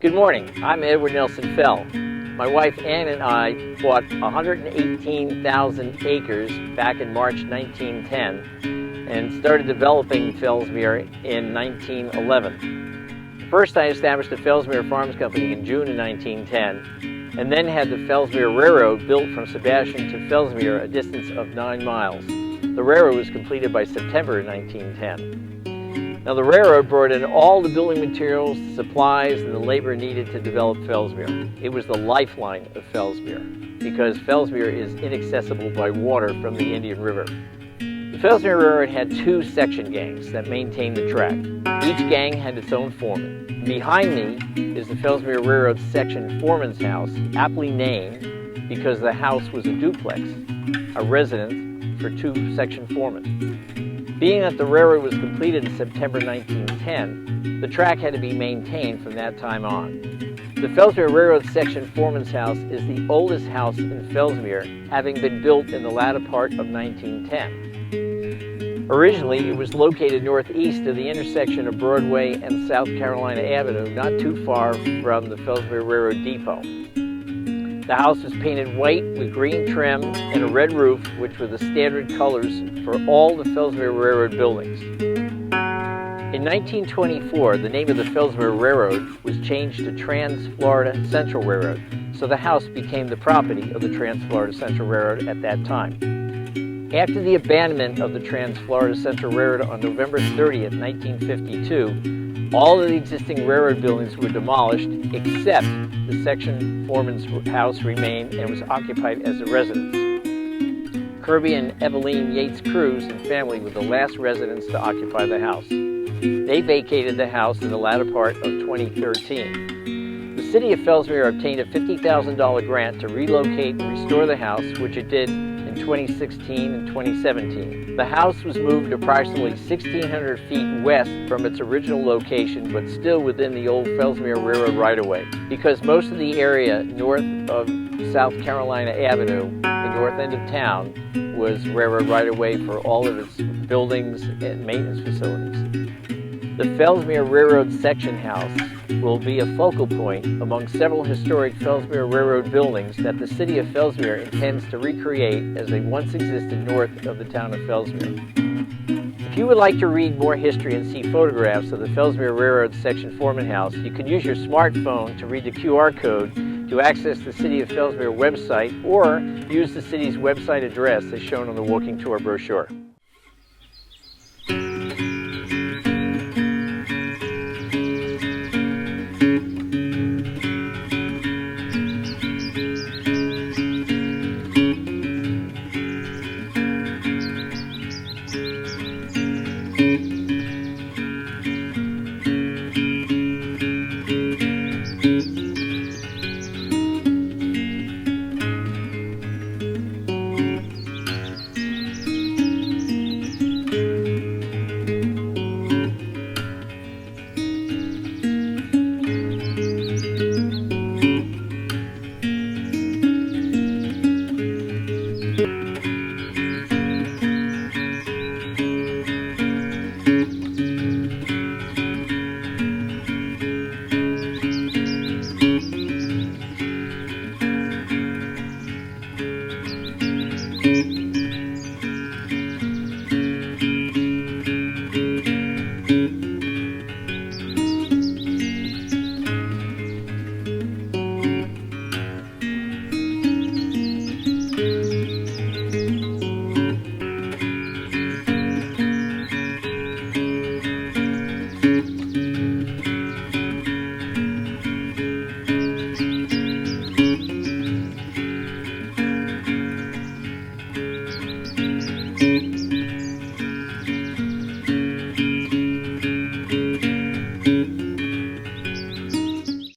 Good morning, I'm Edward Nelson Fell. My wife Ann and I bought 118,000 acres back in March 1910 and started developing Fellsmere in 1911. First I established the Fellsmere Farms Company in June of 1910 and then had the Fellsmere Railroad built from Sebastian to Fellsmere, a distance of 9 miles. The railroad was completed by September of 1910. Now the railroad brought in all the building materials, supplies, and the labor needed to develop Fellsmere. It was the lifeline of Fellsmere because Fellsmere is inaccessible by water from the Indian River. The Fellsmere Railroad had 2 section gangs that maintained the track. Each gang had its own foreman. Behind me is the Fellsmere Railroad section foreman's house, aptly named because the house was a duplex, a residence for 2 section foremen. Being that the railroad was completed in September 1910, the track had to be maintained from that time on. The Fellsmere Railroad section foreman's house is the oldest house in Fellsmere, having been built in the latter part of 1910. Originally, it was located northeast of the intersection of Broadway and South Carolina Avenue, not too far from the Fellsmere Railroad Depot. The house was painted white with green trim and a red roof, which were the standard colors for all the Fellsmere Railroad buildings. In 1924, the name of the Fellsmere Railroad was changed to Trans-Florida Central Railroad, so the house became the property of the Trans-Florida Central Railroad at that time. After the abandonment of the Trans-Florida Central Railroad on November 30th, 1952, all of the existing railroad buildings were demolished except the section foreman's house remained and was occupied as a residence. Kirby and Eveline Yates Cruz and family were the last residents to occupy the house. They vacated the house in the latter part of 2013. The city of Fellsmere obtained a $50,000 grant to relocate and restore the house, which it did in 2016 and 2017. The house was moved approximately 1,600 feet west from its original location, but still within the old Fellsmere Railroad right-of-way, because most of the area north of South Carolina Avenue, the north end of town, was railroad right-of-way for all of its buildings and maintenance facilities. The Fellsmere Railroad section house will be a focal point among several historic Fellsmere Railroad buildings that the city of Fellsmere intends to recreate as they once existed north of the town of Fellsmere. If you would like to read more history and see photographs of the Fellsmere Railroad section foreman house, you can use your smartphone to read the QR code to access the City of Fellsmere website or use the city's website address as shown on the walking tour brochure.